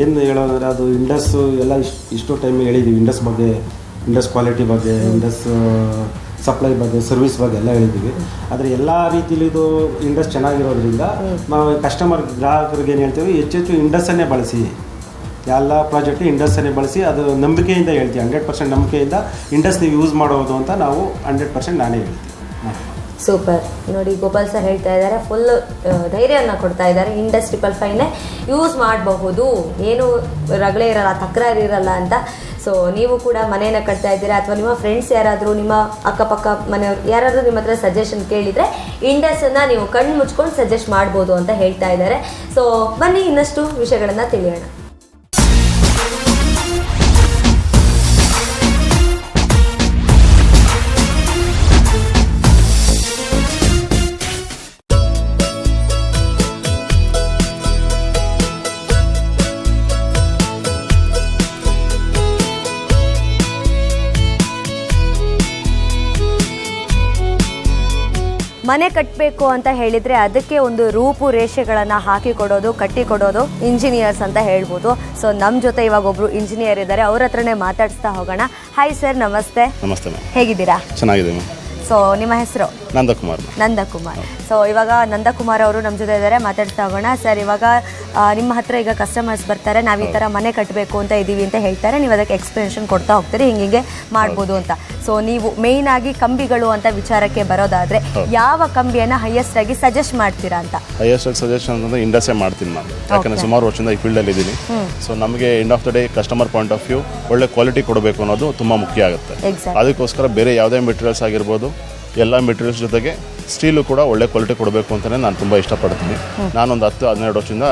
ಏನು ಹೇಳೋದಂದರೆ ಅದು ಇಂಡಸ್ಸು ಎಲ್ಲ ಇಷ್ಟೋ ಟೈಮ್ ಹೇಳಿದ್ದೀವಿ. ಇಂಡಸ್ ಬಗ್ಗೆ, ಇಂಡಸ್ ಕ್ವಾಲಿಟಿ ಬಗ್ಗೆ, ಇಂಡಸ್ ಸಪ್ಲೈ ಬಗ್ಗೆ, ಸರ್ವಿಸ್ ಬಗ್ಗೆ ಎಲ್ಲ ಹೇಳಿದ್ದೀವಿ. ಆದರೆ ಎಲ್ಲ ರೀತಿಲಿ ಇದು ಇಂಡಸ್ ಚೆನ್ನಾಗಿರೋದ್ರಿಂದ ನಾವು ಗ್ರಾಹಕರಿಗೆ ಏನು ಹೇಳ್ತೀವಿ, ಹೆಚ್ಚು ಇಂಡಸ್ಸನ್ನೇ ಬಳಸಿ, ಎಲ್ಲ ಪ್ರಾಜೆಕ್ಟ್ ಇಂಡಸ್ಸನ್ನೇ ಬಳಸಿ. ಅದು ನಂಬಿಕೆಯಿಂದ ಹೇಳ್ತೀವಿ, 100% ನಂಬಿಕೆಯಿಂದ ಇಂಡಸ್ ನೀವು ಯೂಸ್ ಮಾಡೋದು ಅಂತ ನಾವು 100% ನಾನೇ ಹೇಳ್ತೀವಿ. ಸೂಪರ್. ನೋಡಿ, ಗೋಪಾಲ್ ಸರ್ ಹೇಳ್ತಾ ಇದ್ದಾರೆ, ಫುಲ್ ಧೈರ್ಯವನ್ನು ಕೊಡ್ತಾ ಇದ್ದಾರೆ, ಇಂಡಸ್ 555ನೇ ಯೂಸ್ ಮಾಡಬಹುದು, ಏನು ರಗಳೆ ಇರಲ್ಲ, ತಕರಾರು ಇರಲ್ಲ ಅಂತ. ಸೊ ನೀವು ಕೂಡ ಮನೆಯನ್ನು ಕಟ್ತಾ ಇದ್ದೀರಾ, ಅಥವಾ ನಿಮ್ಮ ಫ್ರೆಂಡ್ಸ್ ಯಾರಾದರೂ, ನಿಮ್ಮ ಅಕ್ಕಪಕ್ಕ ಮನೆಯವ್ರು ಯಾರಾದರೂ ನಿಮ್ಮ ಹತ್ರ ಸಜೆಷನ್ ಕೇಳಿದರೆ ಇಂಡಸನ್ನು ನೀವು ಕಣ್ಣು ಮುಚ್ಕೊಂಡು ಸಜೆಸ್ಟ್ ಮಾಡ್ಬೋದು ಅಂತ ಹೇಳ್ತಾ ಇದ್ದಾರೆ. ಸೊ ಬನ್ನಿ ಇನ್ನಷ್ಟು ವಿಷಯಗಳನ್ನು ತಿಳಿಯೋಣ. ಮನೆ ಕಟ್ಟಬೇಕು ಅಂತ ಹೇಳಿದರೆ ಅದಕ್ಕೆ ಒಂದು ರೂಪುರೇಷೆಗಳನ್ನು ಹಾಕಿಕೊಡೋದು, ಕಟ್ಟಿಕೊಡೋದು ಇಂಜಿನಿಯರ್ಸ್ ಅಂತ ಹೇಳ್ಬೋದು. ಸೊ ನಮ್ಮ ಜೊತೆ ಇವಾಗ ಒಬ್ಬರು ಇಂಜಿನಿಯರ್ ಇದ್ದಾರೆ, ಅವ್ರ ಹತ್ರನೇ ಮಾತಾಡಿಸ್ತಾ ಹೋಗೋಣ. ಹಾಯ್ ಸರ್, ನಮಸ್ತೆ. ನಮಸ್ತೆ ಮ್ಯಾಮ್. ಹೇಗಿದ್ದೀರಾ? ಚೆನ್ನಾಗಿದೆ ಮ್ಯಾಮ್. ಸೊ ನಿಮ್ಮ ಹೆಸರು? ನಂದಕುಮಾರ್. ಸೊ ಇವಾಗ ನಂದಕುಮಾರ್ ಅವರು ನಮ್ಮ ಜೊತೆ ಇದ್ದಾರೆ, ಮಾತಾಡ್ತಾ ಹೋಗೋಣ. ಸರ್, ಇವಾಗ ನಿಮ್ಮ ಹತ್ರ ಈಗ ಕಸ್ಟಮರ್ಸ್ ಬರ್ತಾರೆ, ನಾವು ಈ ಥರ ಮನೆ ಕಟ್ಟಬೇಕು ಅಂತ ಇದ್ದೀವಿ ಅಂತ ಹೇಳ್ತಾರೆ, ನೀವು ಅದಕ್ಕೆ ಎಕ್ಸ್ಪ್ಲನೇಷನ್ ಕೊಡ್ತಾ ಹೋಗ್ತೀರಿ, ಹಿಂಗೆ ಮಾಡ್ಬೋದು ಅಂತ. ಸೊ ನೀವು ಮೇಯ್ನ್ ಆಗಿ ಕಂಬಿಗಳು ಅಂತ ವಿಚಾರಕ್ಕೆ ಬರೋದಾದ್ರೆ ಯಾವ ಕಂಬಿಯನ್ನು ಹೈಯೆಸ್ಟ್ ಆಗಿ ಸಜೆಸ್ಟ್ ಮಾಡ್ತೀರಾ ಅಂತ? ಹೈಯೆಸ್ಟ್ ಆಗಿ ಸಜೆಷನ್ ಅಂದರೆ ಇಂಡಸ್ಸೇ ಮಾಡ್ತೀನಿ ನಾನು, ಯಾಕಂದರೆ ಸುಮಾರು ವರ್ಷದಿಂದ ಈ ಫೀಲ್ಡಲ್ಲಿ ಇದ್ದೀನಿ. ಸೊ ನಮಗೆ end of the day customer point of view ಒಳ್ಳೆ ಕ್ವಾಲಿಟಿ ಕೊಡಬೇಕು ಅನ್ನೋದು ತುಂಬ ಮುಖ್ಯ ಆಗುತ್ತೆ. ಅದಕ್ಕೋಸ್ಕರ ಬೇರೆ ಯಾವುದೇ ಮೆಟೀರಿಯಲ್ಸ್ ಆಗಿರ್ಬೋದು, ಎಲ್ಲ ಮೆಟೀರಿಯಲ್ಸ್ ಜೊತೆಗೆ ಸ್ಟೀಲು ಕೂಡ ಒಳ್ಳೆ ಕ್ವಾಲಿಟಿ ಕೊಡಬೇಕು ಅಂತಲೇ ನಾನು ತುಂಬ ಇಷ್ಟಪಡ್ತೀನಿ. ನಾನೊಂದು 10-12 ವರ್ಷದಿಂದ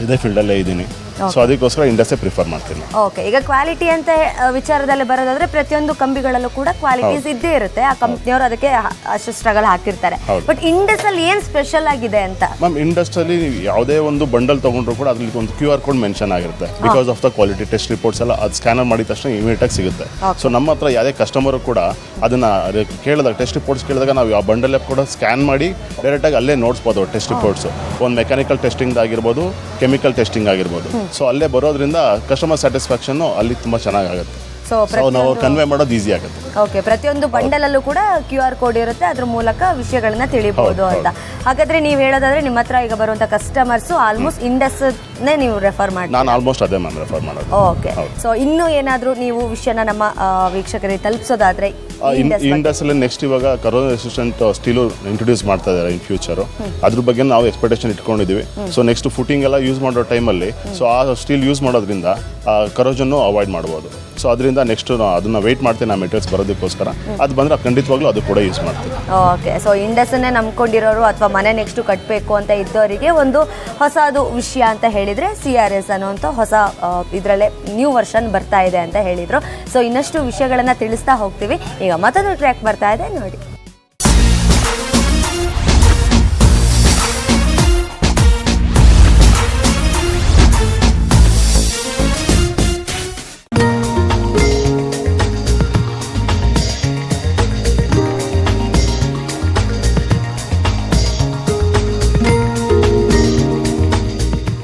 ಇದೇ ಫೀಲ್ಡಲ್ಲೇ ಇದ್ದೀನಿ. ಸೊ ಅದಕ್ಕೋಸ್ಕರ ಇಂಡಸ್ಟ್ರಿ ಪ್ರಿಫರ್ ಮಾಡ್ತೀನಿ. ಓಕೆ, ಈಗ ಕ್ವಾಲಿಟಿ ಅಂತ ವಿಚಾರದಲ್ಲಿ ಬರೋದಾದ್ರೆ ಪ್ರತಿಯೊಂದು ಕಂಬಿಗಳಲ್ಲೂ ಕೂಡ ಕ್ವಾಲಿಟೀಸ್ ಇದ್ದೇ ಇರುತ್ತೆ. ಆ ಕಂಪ್ನಿಯವರು ಅದಕ್ಕೆ ಅಷ್ಟು ಸ್ಟ್ರಗಲ್ ಹಾಕಿರ್ತಾರೆ. ಬಟ್ ಇಂಡಸ್ ಅಲ್ಲಿ ಏನು ಸ್ಪೆಷಲ್ ಆಗಿದೆ ಅಂತ? ಮ್ಯಾಮ್, ಇಂಡಸ್ಟ್ರಿಯಲ್ಲಿ ಯಾವುದೇ ಒಂದು ಬಂಡಲ್ ತೊಗೊಂಡ್ರು ಕೂಡ ಅದ್ರಲ್ಲಿ ಒಂದು QR ಕೋಡ್ ಮೆನ್ಷನ್ ಆಗಿರುತ್ತೆ. Because of the quality test reports ಎಲ್ಲ ಅದು ಸ್ಕ್ಯಾನರ್ ಮಾಡಿದ ತಕ್ಷಣ ಇಮಿಡಿಯೇಟಾಗಿ ಸಿಗುತ್ತೆ. ಸೊ ನಮ್ಮ ಹತ್ರ ಯಾವುದೇ ಕಸ್ಟಮರು ಕೂಡ ಅದನ್ನು ಕೇಳಿದಾಗ, ಟೆಸ್ಟ್ ರಿಪೋರ್ಟ್ಸ್ ಕೇಳಿದಾಗ ನಾವು ಆ ಬಂಡಲ್ ಕೂಡ ಸ್ಕ್ಯಾನ್ ಮಾಡಿ ಡೈರೆಕ್ಟಾಗಿ ಅಲ್ಲೇ ನೋಡ್ಸ್ಬೋದು. ಟೆಸ್ಟ್ ರಿಪೋರ್ಟ್ಸು ಒಂದು ಮೆಕ್ಯಾನಿಕಲ್ ಟೆಸ್ಟಿಂಗ್ ಆಗಿರ್ಬೋದು, ಕೆಮಿಕಲ್ ಟೆಸ್ಟಿಂಗ್ ಆಗಿರ್ಬೋದು. ಸೊ ಅಲ್ಲೇ ಬರೋದ್ರಿಂದ ಕಸ್ಟಮರ್ ಸ್ಯಾಟಿಸ್ಫ್ಯಾಕ್ಷನ್ ಅಲ್ಲಿ ತುಂಬ ಚೆನ್ನಾಗಾಗುತ್ತೆ. ಸೊ ನಾವು ಕನ್ವೆ ಮಾಡೋದು ಈಸಿ ಆಗುತ್ತೆ. ಓಕೆ, ಪ್ರತಿಯೊಂದು ಬಂಡಲಲ್ಲೂ ಕೂಡ QR ಕೋಡ್ ಇರುತ್ತೆ, ಅದ್ರ ಮೂಲಕ ವಿಷಯಗಳನ್ನ ತಿಳಿಬಹುದು ಅಂತ. ಹಾಗಾದ್ರೆ ನೀವು ಹೇಳೋದಾದ್ರೆ ನಿಮ್ಮ ಹತ್ರ ಈಗ ಬರುವಂತ ಕಸ್ಟಮರ್ಸ್ ಆಲ್ಮೋಸ್ಟ್ ಇಂಡಸ್ನೇ ನೀವು ರೆಫರ್ ಮಾಡಿ? ನಾನು ಆಲ್ಮೋಸ್ಟ್ ಅದೇ ಮ್ಯಾಮ್ ರೆಫರ್ ಮಾಡೋದು. ಓಕೆ, ಸೊ ಇನ್ನೂ ಏನಾದರೂ ನೀವು ವಿಷಯನ ನಮ್ಮ ವೀಕ್ಷಕರಿಗೆ ತಲುಪಿಸೋದಾದ್ರೆ ಇಂಡಸ್ಟ್ರಿಯಲ್ಲಿ ನೆಕ್ಸ್ಟ್ ಇವಾಗ ಕರೋನಾ ರೆಸಿಸ್ಟೆಂಟ್ ಸ್ಟೀಲು ಇಂಟ್ರೊಡ್ಯೂಸ್ ಮಾಡ್ತಾ ಇದ್ದಾರೆ ಇನ್ ಫ್ಯೂಚರು. ಅದ್ರ ಬಗ್ಗೆ ನಾವು ಎಕ್ಸ್ಪೆಕ್ಟೇಷನ್ ಇಟ್ಕೊಂಡಿದ್ದೀವಿ. ಸೊ ನೆಕ್ಸ್ಟ್ ಫುಟಿಂಗ್ ಎಲ್ಲ ಯೂಸ್ ಮಾಡೋ ಟೈಮಲ್ಲಿ ಸೊ ಆ ಸ್ಟೀಲ್ ಯೂಸ್ ಮಾಡೋದ್ರಿಂದ ಕರೋಜನ್ನು ಅವಾಯ್ಡ್ ಮಾಡ್ಬೋದು. ಸೊ ಅದರಿಂದ ನೆಕ್ಸ್ಟ್ ಅದನ್ನ ವೆಯ್ಟ್ ಮಾಡ್ತೀನಿ ಆ ಮೆಟೀರಿಯಲ್ಸ್ ಬರೋದಕ್ಕೋಸ್ಕರ. ಅದು ಬಂದರೆ ಖಂಡಿತವಾಗ್ಲೂ ಅದು ಕೂಡ ಯೂಸ್ ಮಾಡ್ತೀವಿ. ಓಕೆ, ಸೊ ಇಂಡಸ್ಸನ್ನೇ ನಂಬ್ಕೊಂಡಿರೋರು ಅಥವಾ ಮನೆ ನೆಕ್ಸ್ಟ್ ಕಟ್ಟಬೇಕು ಅಂತ ಇದ್ದವರಿಗೆ ಒಂದು ಹೊಸದು ವಿಷಯ ಅಂತ ಹೇಳಿದರೆ CRS ಅನ್ನೋಂಥ ಹೊಸ ಇದರಲ್ಲೇ ನ್ಯೂ ವರ್ಷನ್ ಬರ್ತಾ ಇದೆ ಅಂತ ಹೇಳಿದರು. ಸೊ ಇನ್ನಷ್ಟು ವಿಷಯಗಳನ್ನು ತಿಳಿಸ್ತಾ ಹೋಗ್ತೀವಿ. ಈಗ ಮತ್ತೊಂದು ಟ್ರ್ಯಾಕ್ ಬರ್ತಾ ಇದೆ ನೋಡಿ.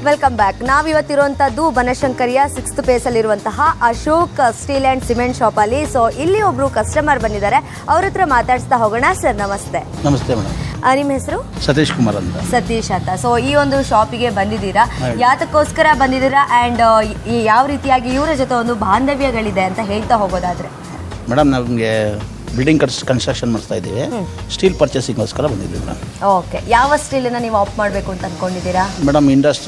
Welcome back. ನಾವಿವತ್ತಿರುವಂಥದ್ದು ಬನಶಂಕರಿಯ 6th ಫೇಸಲ್ಲಿರುವಂತಹ ಅಶೋಕ್ ಸ್ಟೀಲ್ ಆ್ಯಂಡ್ ಸಿಮೆಂಟ್ ಶಾಪಲ್ಲಿ. ಸೊ ಇಲ್ಲಿ ಒಬ್ಬರು ಕಸ್ಟಮರ್ ಬಂದಿದ್ದಾರೆ, ಅವ್ರ ಹತ್ರ ಮಾತಾಡಿಸ್ತಾ ಹೋಗೋಣ. ಸರ್ ನಮಸ್ತೆ. ನಮಸ್ತೆ ಮೇಡಮ್. ನಿಮ್ಮ ಹೆಸರು? ಸತೀಶ್ ಕುಮಾರ್ ಅಂತ. ಸತೀಶ್ ಅಂತ. ಸೊ ಈ ಒಂದು ಶಾಪಿಗೆ ಬಂದಿದ್ದೀರಾ, ಯಾತಕ್ಕೋಸ್ಕರ ಬಂದಿದ್ದೀರಾ ಆ್ಯಂಡ್ ಯಾವ ರೀತಿಯಾಗಿ ಇವರ ಜೊತೆ ಒಂದು ಬಾಂಧವ್ಯಗಳಿದೆ ಅಂತ ಹೇಳ್ತಾ ಹೋಗೋದಾದ್ರೆ? ಮೇಡಮ್ ನಮಗೆ ಬಿಲ್ಡಿಂಗ್ ಕನ್ಸ್ಟ್ರಕ್ಷನ್ ಮಾಡ್ತಾ ಇದ್ದೀವಿ, ಸ್ಟೀಲ್ ಪರ್ಚೇಸಿಂಗ್ಗೋಸ್ಕರ ಬಂದಿದ್ದೀವಿ ಮೇಡಮ್. ಓಕೆ, ಯಾವ ಸ್ಟೀಲನ್ನು ನೀವು ಆಪ್ ಮಾಡಬೇಕು ಅಂತ ಅಂದ್ಕೊಂಡಿದ್ದೀರಾ? ಮೇಡಮ್ ಇಂಡಸ್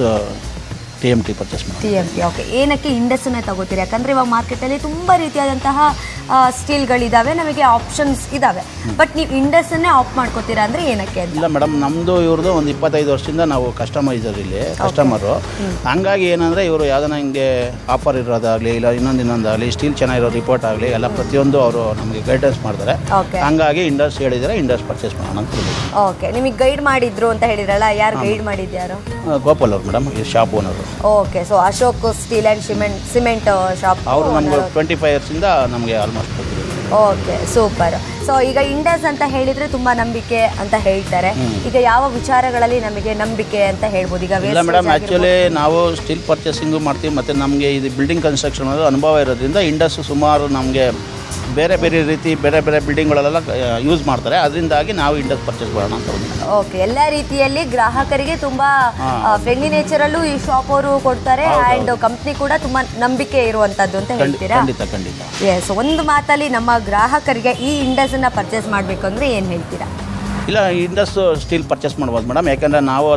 TMT ಪರ್ಚೇಸ್ ಮಾಡಿ. TMT. ಓಕೆ, ಏನಕ್ಕೆ ಇಂಡಸ್ಸನ್ನೇ ತಗೋತೀರಿ? ಯಾಕಂದರೆ ಇವಾಗ ಮಾರ್ಕೆಟಲ್ಲಿ ತುಂಬ ರೀತಿಯಾದಂತಹ ಸ್ಟೀಲ್ಗಳಿದ್ದಾವೆ, ನಮಗೆ ಆಪ್ಷನ್ಸ್ ಇದ್ದಾವೆ. ಬಟ್ ನೀವು ಇಂಡಸ್ಸನ್ನೇ ಆಪ್ ಮಾಡ್ಕೋತೀರಾ ಅಂದರೆ ಏನಕ್ಕೆ? ಇಲ್ಲ ಮೇಡಮ್, ನಮ್ಮದು ಇವ್ರದ್ದು ಒಂದು 25 ವರ್ಷದಿಂದ ನಾವು ಕಸ್ಟಮೈಸರ್ ಇಲ್ಲಿ ಕಸ್ಟಮರು. ಹಂಗಾಗಿ ಏನಂದರೆ ಇವರು ಯಾವ್ದಾನ ಹಿಂಗೆ ಆಫರ್ ಇರೋದಾಗಲಿ ಇಲ್ಲ ಇನ್ನೊಂದಾಗಲಿ ಸ್ಟೀಲ್ ಚೆನ್ನಾಗಿರೋ ರಿಪೋರ್ಟ್ ಆಗಲಿ ಎಲ್ಲ ಪ್ರತಿಯೊಂದು ಅವರು ನಮಗೆ ಗೈಡೆನ್ಸ್ ಮಾಡ್ತಾರೆ. ಹಂಗಾಗಿ ಇಂಡಸ್ ಹೇಳಿದರೆ ಇಂಡಸ್ ಪರ್ಚೇಸ್ ಮಾಡೋಣ ಅಂತ ಹೇಳಿ. ಓಕೆ, ನಿಮಗೆ ಗೈಡ್ ಮಾಡಿದ್ರು ಅಂತ ಹೇಳಿದ್ರಲ್ಲ, ಯಾರು ಗೈಡ್ ಮಾಡಿದ್ಯಾರು? ಗೋಪಾಲ್ ಅವರು ಮೇಡಮ್, ಈ shop owner. Okay, so Ashok steel and cement shop ಅವರು ನಮ್ಗೆ 25 ಇಯರ್ಸಿಂದ ನಮಗೆ ಆಲ್ಮೋಸ್ಟ್ ಕೊಟ್ಟಿದ್ದಾರೆ. Okay, super. ಸೊ ಈಗ ಇಂಡಸ್ ಅಂತ ಹೇಳಿದರೆ ತುಂಬ ನಂಬಿಕೆ ಅಂತ ಹೇಳ್ತಾರೆ. ಈಗ ಯಾವ ವಿಚಾರಗಳಲ್ಲಿ ನಮಗೆ ನಂಬಿಕೆ ಅಂತ ಹೇಳ್ಬೋದು? ಈಗ ಇಲ್ಲ ಮೇಡಮ್, ಆ್ಯಕ್ಚುಲಿ ನಾವು ಸ್ಟೀಲ್ ಪರ್ಚೇಸಿಂಗು ಮಾಡ್ತೀವಿ ಮತ್ತು ನಮಗೆ ಇದು ಬಿಲ್ಡಿಂಗ್ ಕನ್ಸ್ಟ್ರಕ್ಷನ್ ಅನುಭವ ಇರೋದ್ರಿಂದ ಇಂಡಸ್ ಸುಮಾರು ನಮಗೆ ಬೇರೆ ಬೇರೆ ರೀತಿ ಬೇರೆ ಬೇರೆ ಬಿಲ್ಡಿಂಗ್ಗಳಲ್ಲೆಲ್ಲ ಯೂಸ್ ಮಾಡ್ತಾರೆ. ಅದರಿಂದಾಗಿ ನಾವು ಇಂಡಸ್ ಪರ್ಚೇಸ್ ಮಾಡೋಣ ಅಂತ. ಓಕೆ, ಎಲ್ಲ ರೀತಿಯಲ್ಲಿ ಗ್ರಾಹಕರಿಗೆ ತುಂಬ ಫ್ರೆಂಡ್ಲಿ ನೇಚರಲ್ಲೂ ಈ ಶಾಪ್ ಅವರು ಕೊಡ್ತಾರೆ ಆ್ಯಂಡ್ ಕಂಪ್ನಿ ಕೂಡ ತುಂಬ ನಂಬಿಕೆ ಇರುವಂಥದ್ದು ಅಂತ ಹೇಳ್ತೀರಾ? ಖಂಡಿತ ಖಂಡಿತ. ಎಸ್, ಒಂದು ಮಾತಲ್ಲಿ ನಮ್ಮ ಗ್ರಾಹಕರಿಗೆ ಈ ಇಂಡಸನ್ನು ಪರ್ಚೇಸ್ ಮಾಡಬೇಕು ಅಂದರೆ ಏನು ಹೇಳ್ತೀರಾ? ಇಲ್ಲ, ಇಂಡಸ್ ಸ್ಟೀಲ್ ಪರ್ಚೇಸ್ ಮಾಡ್ಬೋದು ಮೇಡಮ್. ಯಾಕೆಂದರೆ ನಾವು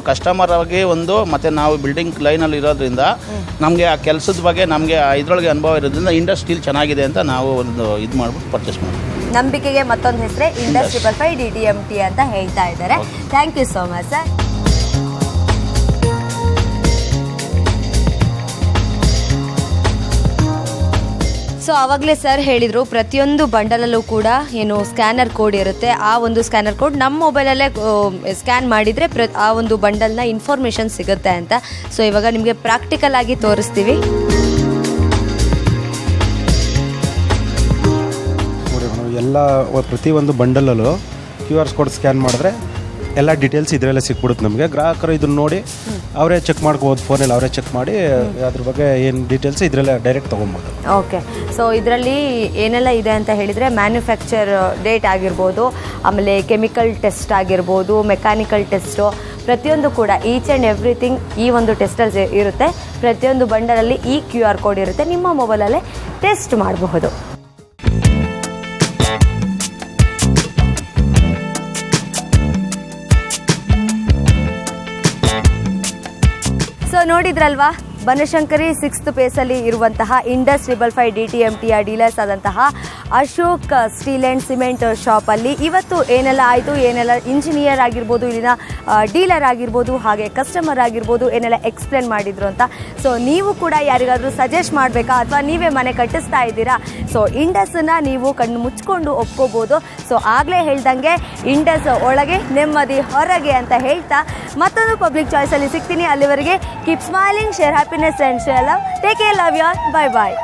ಕಸ್ಟಮರ್ ಆಗಿ ಒಂದು ಮತ್ತು ನಾವು ಬಿಲ್ಡಿಂಗ್ ಲೈನಲ್ಲಿ ಇರೋದ್ರಿಂದ ನಮಗೆ ಆ ಕೆಲಸದ ಬಗ್ಗೆ ನಮಗೆ ಇದರೊಳಗೆ ಅನುಭವ ಇರೋದ್ರಿಂದ ಇಂಡಸ್ ಸ್ಟೀಲ್ ಚೆನ್ನಾಗಿದೆ ಅಂತ ನಾವು ಒಂದು ಇದು ಮಾಡ್ಬಿಟ್ಟು ಪರ್ಚೇಸ್ ಮಾಡ್ತೀವಿ. ನಂಬಿಕೆಗೆ ಮತ್ತೊಂದು ಹೆಸರೇ ಇಂಡಸ್ 555 DTMT ಅಂತ ಹೇಳ್ತಾ ಇದ್ದಾರೆ. Thank you so much sir. So ಆವಾಗಲೇ ಸರ್ ಹೇಳಿದರು ಪ್ರತಿಯೊಂದು ಬಂಡಲಲ್ಲೂ ಕೂಡ ಏನು ಸ್ಕ್ಯಾನರ್ ಕೋಡ್ ಇರುತ್ತೆ. ಆ ಒಂದು ಸ್ಕ್ಯಾನರ್ ಕೋಡ್ ನಮ್ಮ ಮೊಬೈಲಲ್ಲೇ ಸ್ಕ್ಯಾನ್ ಮಾಡಿದರೆ ಆ ಒಂದು ಬಂಡಲ್ನ ಇನ್ಫಾರ್ಮೇಷನ್ ಸಿಗುತ್ತೆ ಅಂತ. ಸೊ ಇವಾಗ ನಿಮಗೆ ಪ್ರಾಕ್ಟಿಕಲ್ ಆಗಿ ತೋರಿಸ್ತೀವಿ. ಎಲ್ಲ ಪ್ರತಿಯೊಂದು ಬಂಡಲಲ್ಲೂ QR ಕೋಡ್ ಸ್ಕ್ಯಾನ್ ಮಾಡಿದ್ರೆ ಎಲ್ಲ ಡೀಟೇಲ್ಸ್ ಇದರಲ್ಲೇ ಸಿಕ್ಬಿಡುತ್ತೆ ನಮಗೆ. ಗ್ರಾಹಕರು ಇದನ್ನ ನೋಡಿ ಅವರೇ ಚೆಕ್ ಮಾಡ್ಕೋಬೋದು, ಫೋನಲ್ಲಿ ಅವರೇ ಚೆಕ್ ಮಾಡಿ ಅದ್ರ ಬಗ್ಗೆ ಏನು ಡೀಟೇಲ್ಸ್ ಇದರಲ್ಲೇ ಡೈರೆಕ್ಟ್ ತೊಗೊಬೋದು. ಓಕೆ, ಸೊ ಇದರಲ್ಲಿ ಏನೆಲ್ಲ ಇದೆ ಅಂತ ಹೇಳಿದರೆ ಮ್ಯಾನುಫ್ಯಾಕ್ಚರ್ ಡೇಟ್ ಆಗಿರ್ಬೋದು, ಆಮೇಲೆ ಕೆಮಿಕಲ್ ಟೆಸ್ಟ್ ಆಗಿರ್ಬೋದು, ಮೆಕ್ಯಾನಿಕಲ್ ಟೆಸ್ಟು, ಪ್ರತಿಯೊಂದು ಕೂಡ ಈಚ್ ಆ್ಯಂಡ್ ಎವ್ರಿಥಿಂಗ್ ಈ ಒಂದು ಟೆಸ್ಟಲ್ಲಿ ಇರುತ್ತೆ. ಪ್ರತಿಯೊಂದು ಬಂಡಲಲ್ಲಿ ಈ QR ಕೋಡ್ ಇರುತ್ತೆ, ನಿಮ್ಮ ಮೊಬೈಲಲ್ಲೇ ಟೆಸ್ಟ್ ಮಾಡಬಹುದು. ಸೊ ನೋಡಿದ್ರಲ್ವಾ, ಬನಶಂಕರಿ 6th ಫೇಸಲ್ಲಿ ಇರುವಂತಹ ಇಂಡಸ್ 555 DTMTಯ ಡೀಲರ್ಸ್ ಆದಂತಹ ಅಶೋಕ್ ಸ್ಟೀಲ್ ಆ್ಯಂಡ್ ಸಿಮೆಂಟ್ ಶಾಪಲ್ಲಿ ಇವತ್ತು ಏನೆಲ್ಲ ಆಯಿತು, ಏನೆಲ್ಲ ಇಂಜಿನಿಯರ್ ಆಗಿರ್ಬೋದು, ಇಲ್ಲಿನ ಡೀಲರ್ ಆಗಿರ್ಬೋದು, ಹಾಗೆ ಕಸ್ಟಮರ್ ಆಗಿರ್ಬೋದು, ಏನೆಲ್ಲ ಎಕ್ಸ್ಪ್ಲೇನ್ ಮಾಡಿದ್ರು ಅಂತ. ಸೊ ನೀವು ಕೂಡ ಯಾರಿಗಾದರೂ ಸಜೆಸ್ಟ್ ಮಾಡಬೇಕಾ ಅಥವಾ ನೀವೇ ಮನೆ ಕಟ್ಟಿಸ್ತಾ ಇದ್ದೀರಾ, ಸೊ ಇಂಡಸ್ಸನ್ನು ನೀವು ಕಣ್ಣು ಮುಚ್ಕೊಂಡು ಒಪ್ಕೋಬೋದು. ಸೊ ಆಗಲೇ ಹೇಳ್ದಂಗೆ ಇಂಡಸ್ ಒಳಗೆ ನೆಮ್ಮದಿ ಹೊರಗೆ ಅಂತ ಹೇಳ್ತಾ ಮತ್ತೊಂದು ಪಬ್ಲಿಕ್ ಚಾಯ್ಸಲ್ಲಿ ಸಿಗ್ತೀನಿ. ಅಲ್ಲಿವರೆಗೆ keep smiling, share happiness and share love. Take care, love you all, bye bye.